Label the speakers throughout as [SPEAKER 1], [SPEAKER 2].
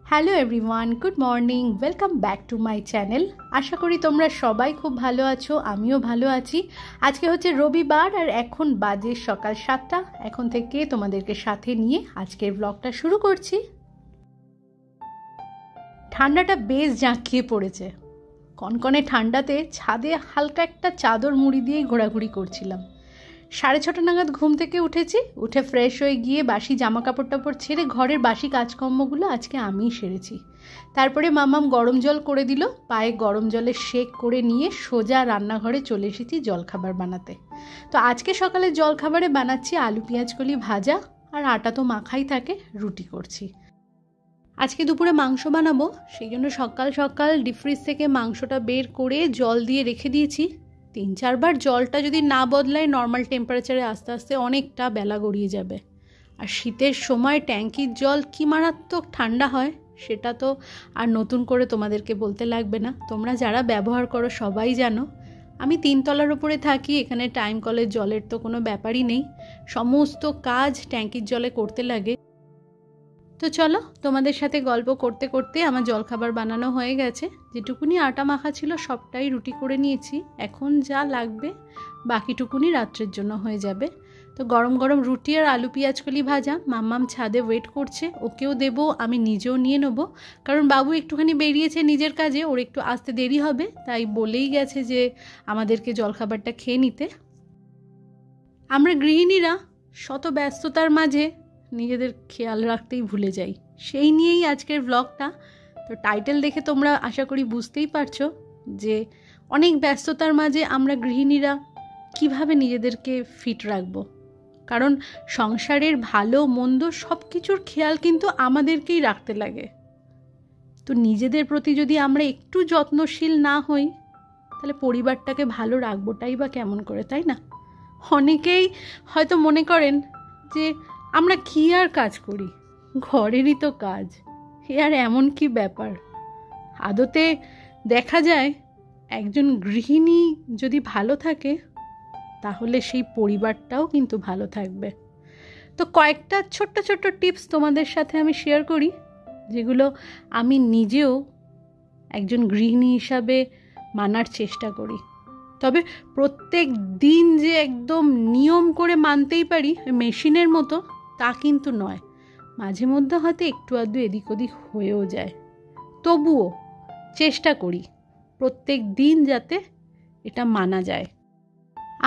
[SPEAKER 1] Hello everyone, good morning, welcome back to my channel. আশা করি তোমরা সবাই খুব ভালো আছো, আমিও ভালো আছি। আজকে হচ্ছে রবিবার আর এখন বাজে সকাল 7টা। এখন থেকে তোমাদেরকে সাথে নিয়ে আজকের ব্লগটা শুরু করছি। ঠান্ডাটা বেশ জাঁকিয়ে পড়েছে। কনকনে ঠান্ডাতে ছাদে হালকা একটা চাদর মুড়ি দিয়েই ঘোরাঘুরি করছিলাম। 6:30 নাগাদ ঘুম থেকে উঠে ফ্রেশ হয়ে গিয়ে বাসি জামা কাপড় টাপড় ছেড়ে ঘরের বাসি কাজকর্মগুলো আজকে আমিই সেরেছি। তারপরে মামাম গরম জল করে দিল, পায়ে গরম জলে শেক করে নিয়ে সোজা রান্নাঘরে চলে এসেছি জলখাবার বানাতে। তো আজকে সকালে জলখাবারে বানাচ্ছি আলু পেঁয়াজ কলি ভাজা, আর আটা তো মাখাই থাকে, রুটি করছি। আজকে দুপুরে মাংস বানাবো, সেই জন্য সকাল সকাল ডিপ ফ্রিজ থেকে মাংসটা বের করে জল দিয়ে রেখে দিয়েছি। 3-4 বার জলটা যদি না বদলায় নর্মাল টেম্পারেচারে আস্তে আস্তে অনেকটা বেলা গড়িয়ে যাবে। আর শীতের সময় ট্যাঙ্কির জল কি মারাত্মক ঠান্ডা হয় সেটা তো আর নতুন করে তোমাদেরকে বলতে লাগবে না, তোমরা যারা ব্যবহার করো সবাই জানো। আমি 3 তলার উপরে থাকি, এখানে টাইম কলের জলের তো কোনো ব্যাপারই নেই, সমস্ত কাজ ট্যাঙ্কির জলে করতে লাগে। তো চলো, তোমাদের সাথে গল্প করতে করতে আমার জলখাবার বানানো হয়ে গেছে। যেটুকুনি আটা মাখা ছিল সবটাই রুটি করে নিয়েছি, এখন যা লাগবে বাকিটুকুনি রাত্রের জন্য হয়ে যাবে। তো গরম গরম রুটি আর আলু পেঁয়াজ কলি ভাজা মাম্মাম ছাদে ওয়েট করছে, ওকেও দেবো, আমি নিজেও নিয়ে নেবো, কারণ বাবু একটুখানি বেরিয়েছে নিজের কাজে, ওর একটু আসতে দেরি হবে, তাই বলেই গেছে যে আমাদেরকে জলখাবারটা খেয়ে নিতে। আমরা গৃহিণীরা শত ব্যস্ততার মাঝে নিজেদের খেয়াল রাখতেই ভুলে যাই, সেই নিয়েই আজকের ব্লগটা। তো টাইটেল দেখে তোমরা আশা করি বুঝতেই পারছো যে অনেক ব্যস্ততার মাঝে আমরা গৃহিণীরা কিভাবে নিজেদেরকে ফিট রাখবো, কারণ সংসারের ভালো মন্দ সব কিছুর খেয়াল কিন্তু আমাদেরকেই রাখতে লাগে। তো নিজেদের প্রতি যদি আমরা একটু যত্নশীল না হই তাহলে পরিবারটাকে ভালো রাখবোটাই বা কেমন করে, তাই না? অনেকেই হয়তো মনে করেন যে আমরা কি আর কাজ করি, ঘরেরই তো কাজ, এ আর এমন কি ব্যাপার। আদতে দেখা যায় একজন গৃহিণী যদি ভালো থাকে তাহলে সেই পরিবারটাও কিন্তু ভালো থাকবে। তো কয়েকটা ছোট্ট ছোট্ট টিপস তোমাদের সাথে আমি শেয়ার করি, যেগুলো আমি নিজেও একজন গৃহিণী হিসাবে মানার চেষ্টা করি। তবে প্রত্যেক দিন যে একদম নিয়ম করে মানতেই পারি মেশিনের মতো তা কিন্তু নয়, মাঝে মধ্যে হয়তো একটু আধটু এদিক ওদিক হয়েও যায়, তবুও চেষ্টা করি প্রত্যেক দিন যাতে এটা মানা যায়।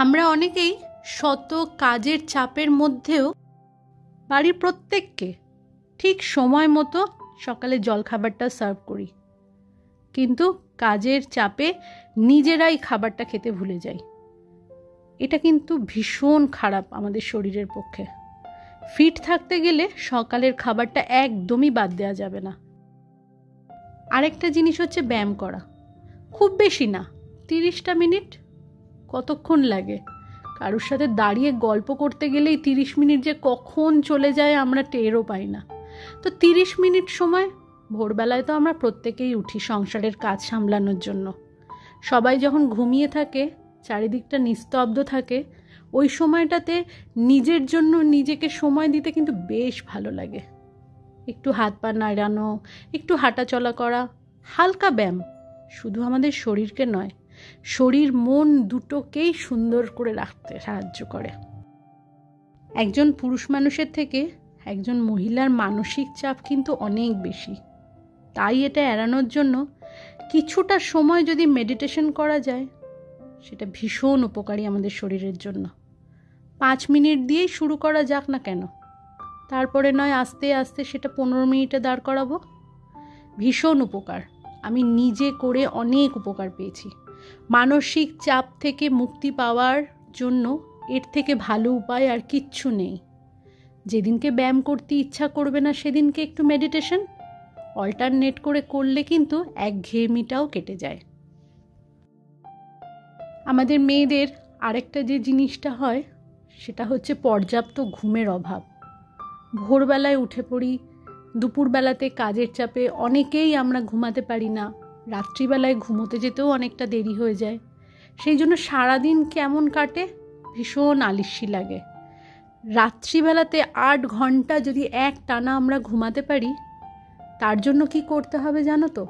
[SPEAKER 1] আমরা অনেকেই শত কাজের চাপের মধ্যেও বাড়ির প্রত্যেককে ঠিক সময় মতো সকালে জলখাবারটা সার্ভ করি, কিন্তু কাজের চাপে নিজেরাই খাবারটা খেতে ভুলে যাই। এটা কিন্তু ভীষণ খারাপ আমাদের শরীরের পক্ষে। ফিট থাকতে গেলে সকালের খাবারটা একদমই বাদ দেওয়া যাবে না। আরেকটা জিনিস হচ্ছে ব্যায়াম করা, খুব বেশি না, 30টা মিনিট। কতক্ষণ লাগে? কারোর সাথে দাঁড়িয়ে গল্প করতে গেলেই 30 মিনিট যে কখন চলে যায় আমরা টেরও পাই না। তো 30 মিনিট সময়, ভোরবেলায় তো আমরা প্রত্যেকেই উঠি সংসারের কাজ সামলানোর জন্য, সবাই যখন ঘুমিয়ে থাকে চারিদিকটা নিস্তব্ধ থাকে, ওই সময়টাতে নিজের জন্য নিজেকে সময় দিতে কিন্তু বেশ ভালো লাগে। একটু হাত পা নাড়ানো, একটু হাঁটা চলা করা, হালকা ব্যায়াম শুধু আমাদের শরীরকে নয়, শরীর মন দুটোকেই সুন্দর করে রাখতে সাহায্য করে। একজন পুরুষ মানুষের থেকে একজন মহিলার মানসিক চাপ কিন্তু অনেক বেশি, তাই এটা এড়ানোর জন্য কিছুটা সময় যদি মেডিটেশন করা যায় সেটা ভীষণ উপকারী আমাদের শরীরের জন্য। 5 মিনিট দিয়েই শুরু করা যাক না কেন, তারপরে নয় আস্তে আস্তে সেটা 15 মিনিটে দাঁড় করাবো। ভীষণ উপকার, আমি নিজে করে অনেক উপকার পেয়েছি। মানসিক চাপ থেকে মুক্তি পাওয়ার জন্য এর থেকে ভালো উপায় আর কিচ্ছু নেই। যেদিনকে ব্যায়াম করতে ইচ্ছা করবে না সেদিনকে একটু মেডিটেশন অল্টারনেট করে করলে কিন্তু একঘেয়েমিটাও কেটে যায়। আমাদের মেয়েদের আরেকটা যে জিনিসটা হয় সেটা হচ্ছে পর্যাপ্ত ঘুমের অভাব। ভোরবেলায় উঠে পড়ি, দুপুরবেলাতে কাজের চাপে অনেকেই আমরা ঘুমাতে পারি না, রাত্রিবেলায় ঘুমোতে যেতেও অনেকটা দেরি হয়ে যায়। সেই জন্য সারাদিন কেমন কাটে, ভীষণ আলিস্যি লাগে। রাত্রিবেলাতে 8 ঘন্টা যদি এক টানা আমরা ঘুমাতে পারি তার জন্য কি করতে হবে জানো তো?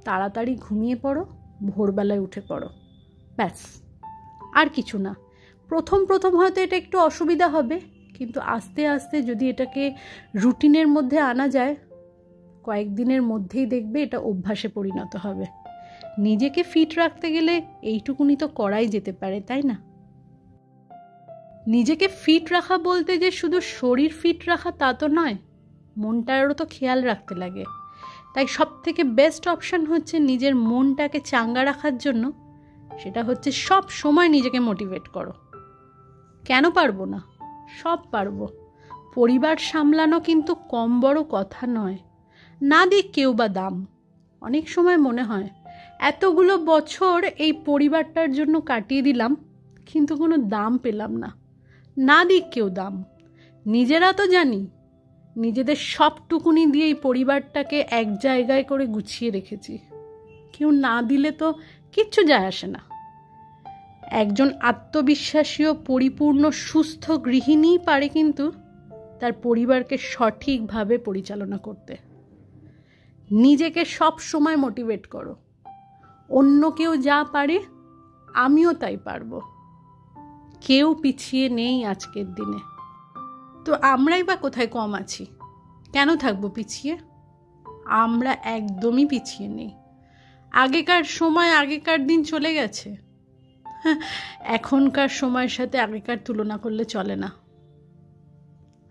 [SPEAKER 1] তাড়াতাড়ি ঘুমিয়ে পড়ো, ভোরবেলায় উঠে পড়ো, ব্যাস। আর কিছু না। প্রথম প্রথম হয়তো এটা একটু অসুবিধা হবে, কিন্তু আস্তে আস্তে যদি এটাকে রুটিনের মধ্যে আনা যায়, কয়েকদিনের মধ্যেই দেখবে এটা অভ্যাসে পরিণত হবে। নিজেকে ফিট রাখতে গেলে এইটুকুনি তো করাই যেতে পারে, তাই না? নিজেকে ফিট রাখা বলতে যে শুধু শরীর ফিট রাখা তা তো নয়, মনটারও তো খেয়াল রাখতে লাগে। তাই সব থেকে বেস্ট অপশান হচ্ছে নিজের মনটাকে চাঙ্গা রাখার জন্য, সেটা হচ্ছে সব সময় নিজেকে মোটিভেট করো। কেন পারবো না? সব পারবো। পরিবার সামলানো কিন্তু কম বড় কথা নয়, না দিক কেউ বা দাম। অনেক সময় মনে হয় এতগুলো বছর এই পরিবারটার জন্য কাটিয়ে দিলাম, কিন্তু কোনো দাম পেলাম না। না দিক কেউ দাম, নিজেরা তো জানি নিজেদের সবটুকুনি দিয়ে এই পরিবারটাকে এক জায়গায় করে গুছিয়ে রেখেছি। কেউ না দিলে তো কিচ্ছু যায় আসে না। একজন আত্মবিশ্বাসী ও পরিপূর্ণ সুস্থ গৃহিণীই পারে কিন্তু তার পরিবারকে সঠিকভাবে পরিচালনা করতে। নিজেকে সব সময় মোটিভেট করো, অন্য কেউ যা পারে আমিও তাই পারবো। কেউ পিছিয়ে নেই আজকের দিনে। তো আমরাই বা কোথায় কম আছি? কেন থাকবো পিছিয়ে? আমরা একদমই পিছিয়ে নেই। আগেকার সময়, আগেকার দিন চলে গেছে। এখনকার সময়ের সাথে আগেকার তুলনা করলে চলে না।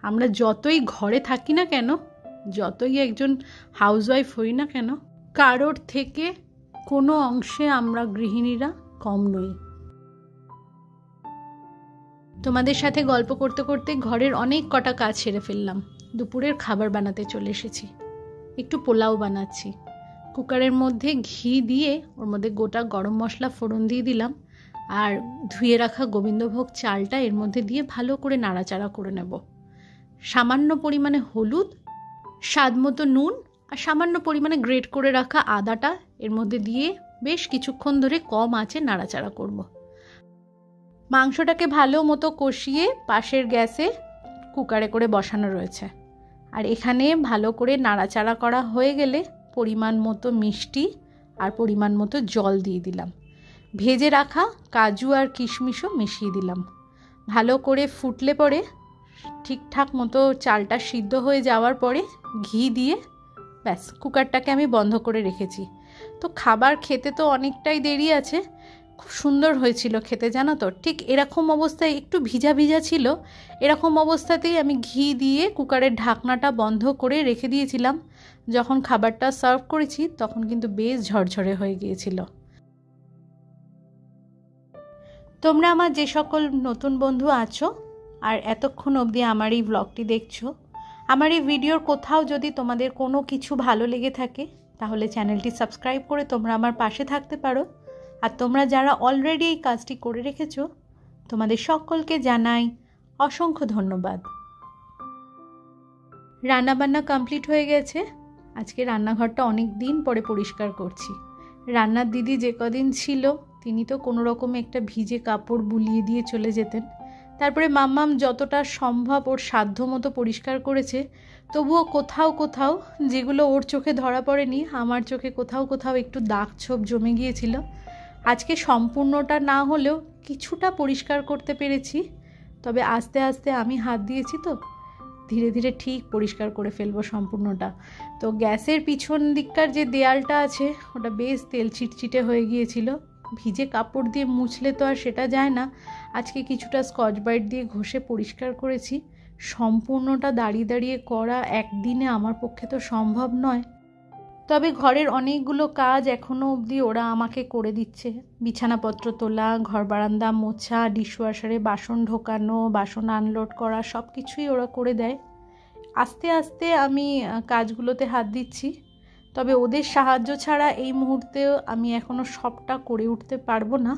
[SPEAKER 1] আমরা যতই ঘরে থাকি না কেন, যতই একজন হাউসওয়াইফ হই না কেন, কারোর থেকে কোনো অংশে আমরা গৃহিণীরা কম নই। তোমাদের সাথে গল্প করতে করতে ঘরের অনেক কটা কাজ সেরে ফেললাম। দুপুরের খাবার বানাতে চলে এসেছি। একটু পোলাও বানাচ্ছি। কুকারের মধ্যে ঘি দিয়ে ওর মধ্যে গোটা গরম মশলা ফোড়ন দিয়ে দিলাম, আর ধুয়ে রাখা গোবিন্দভোগ চালটা এর মধ্যে দিয়ে ভালো করে নাড়াচাড়া করে নেব। সামান্য পরিমাণে হলুদ, স্বাদ মতো নুন, আর সামান্য পরিমাণে গ্রেট করে রাখা আদাটা এর মধ্যে দিয়ে বেশ কিছুক্ষণ ধরে কম আঁচে নাড়াচাড়া করব। মাংসটাকে ভালো মতো কষিয়ে পাশের গ্যাসে কুকারে করে বসানো রয়েছে। আর এখানে ভালো করে নাড়াচাড়া করা হয়ে গেলে পরিমাণ মতো মিষ্টি আর পরিমাণ মতো জল দিয়ে দিলাম। ভেজে রাখা কাজু আর কিশমিশও মিশিয়ে দিলাম। ভালো করে ফুটলে পরে, ঠিকঠাক মতো চালটা সিদ্ধ হয়ে যাওয়ার পরে ঘি দিয়ে ব্যাস কুকারটাকে আমি বন্ধ করে রেখেছি। তো খাবার খেতে তো অনেকটাই দেরি আছে। খুব সুন্দর হয়েছিল খেতে, জানো তো। ঠিক এরকম অবস্থায়, একটু ভিজা ভিজা ছিল, এরকম অবস্থাতেই আমি ঘি দিয়ে কুকারের ঢাকনাটা বন্ধ করে রেখে দিয়েছিলাম। যখন খাবারটা সার্ভ করেছি তখন কিন্তু বেশ ঝরঝরে হয়ে গিয়েছিল। তোমরা আমার যে সকল নতুন বন্ধু আছো আর এতক্ষণ অবধি আমার এই ব্লগটি দেখছো, আমার এই ভিডিওর কোথাও যদি তোমাদের কোনো কিছু ভালো লেগে থাকে তাহলে চ্যানেলটি সাবস্ক্রাইব করে তোমরা আমার পাশে থাকতে পারো। আর তোমরা যারা অলরেডি এই কাজটি করে রেখেছো, তোমাদের সকলকে জানাই অসংখ্য ধন্যবাদ। রান্নাবান্না কমপ্লিট হয়ে গেছে। আজকে রান্নাঘরটা অনেক দিন পরে পরিষ্কার করছি। রান্নার দিদি যে কদিন ছিল তিনি তো কোনো রকমে একটা ভিজে কাপড় বুলিয়ে দিয়ে চলে যেতেন। তারপরে মাম্মাম যতটা সম্ভব ওর সাধ্য মতো পরিষ্কার করেছে। তবুও কোথাও কোথাও যেগুলো ওর চোখে ধরা পড়েনি, আমার চোখে কোথাও কোথাও একটু দাগ ছোপ জমে গিয়েছিল। আজকে সম্পূর্ণটা না হলেও কিছুটা পরিষ্কার করতে পেরেছি। তবে আস্তে আস্তে আমি হাত দিয়েছি, তো ধীরে ধীরে ঠিক পরিষ্কার করে ফেলবো সম্পূর্ণটা। তো গ্যাসের পিছন দিককার যে দেয়ালটা আছে ওটা বেশ তেল চিটচিটে হয়ে গিয়েছিল। ভিজে কাপড় দিয়ে মুছলে তো আর সেটা যায় না। আজকে কিছুটা স্কচ ব্রাইট দিয়ে ঘষে পরিষ্কার করেছি। সম্পূর্ণটা দাঁড়িয়ে দাঁড়িয়ে করা একদিনে আমার পক্ষে তো সম্ভব নয়। তবে ঘরের অনেকগুলো কাজ এখনও অবধি ওরা আমাকে করে দিচ্ছে। বিছানাপত্র তোলা, ঘর বারান্দা মোছা, ডিশওয়াশারে বাসন ঢোকানো, বাসন আনলোড করা, সব কিছুই ওরা করে দেয়। আস্তে আস্তে আমি কাজগুলোতে হাত দিচ্ছি। তবে ওদের সাহায্য ছাড়া এই মুহূর্তেও আমি এখনও সবটা করে উঠতে পারবো না।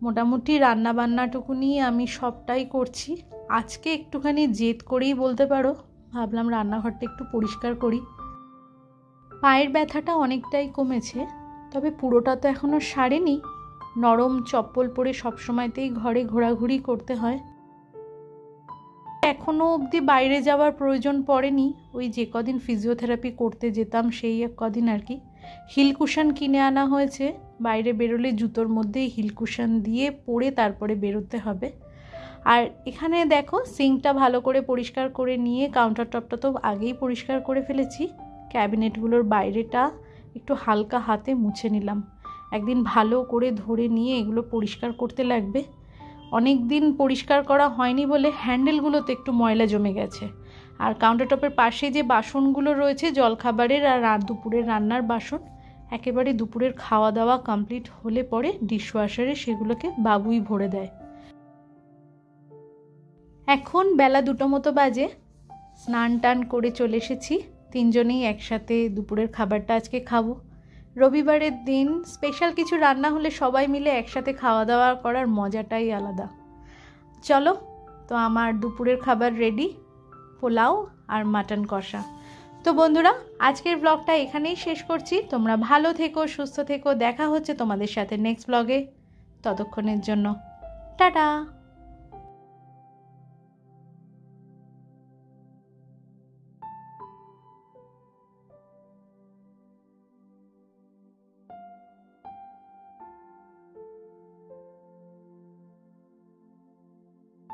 [SPEAKER 1] মোটামুটি রান্নাবান্নাটুকুনি আমি সবটাই করছি। আজকে একটুখানি জেদ করেই বলতে পারো, ভাবলাম রান্নাঘরটা একটু পরিষ্কার করি। পায়ের ব্যথাটা অনেকটাই কমেছে, তবে পুরোটা তো এখনও সারেনি। নরম চপ্পল পরে সবসময়তেই ঘরে ঘোরাঘুরি করতে হয়। এখনও অবধি বাইরে যাওয়ার প্রয়োজন পড়েনি, ওই যে কদিন ফিজিওথেরাপি করতে যেতাম সেই কদিন আর কি। হিল কুশন কিনে আনা হয়েছে, বাইরে বেরোলে জুতোর মধ্যেই হিল কুশন দিয়ে পরে তারপরে বেরোতে হবে। আর এখানে দেখো সিঙ্কটা ভালো করে পরিষ্কার করে নিয়ে, কাউন্টার টপটা তো আগেই পরিষ্কার করে ফেলেছি, ক্যাবিনেটগুলোর বাইরেটা একটু হালকা হাতে মুছে নিলাম। একদিন ভালো করে ধরে নিয়ে এগুলো পরিষ্কার করতে লাগবে। অনেক দিন পরিষ্কার করা হয়নি বলে হ্যান্ডেলগুলোতে একটু ময়লা জমে গেছে। আর কাউন্টার টপের পাশে যে বাসনগুলো রয়েছে জলখাবারের আর দুপুরের রান্নার বাসন, একেবারে দুপুরের খাওয়া দাওয়া কমপ্লিট হলে পরে ডিশওয়াশারে সেগুলোকে বাবুই ভরে দেয়। এখন বেলা 2টো মতো বাজে, স্নান টান করে চলে এসেছি। তিনজনেই একসাথে দুপুরের খাবারটা আজকে খাবো। রবিবারের দিন স্পেশাল কিছু রান্না হলে সবাই মিলে একসাথে খাওয়া দাওয়া করার মজাটাই আলাদা। চলো, তো আমার দুপুরের খাবার রেডি, পোলাও আর মাটন কষা। তো বন্ধুরা, আজকের ব্লগটা এখানেই শেষ করছি। তোমরা ভালো থেকো, সুস্থ থেকো। দেখা হচ্ছে তোমাদের সাথে নেক্সট ব্লগে। ততক্ষণের জন্য টাটা।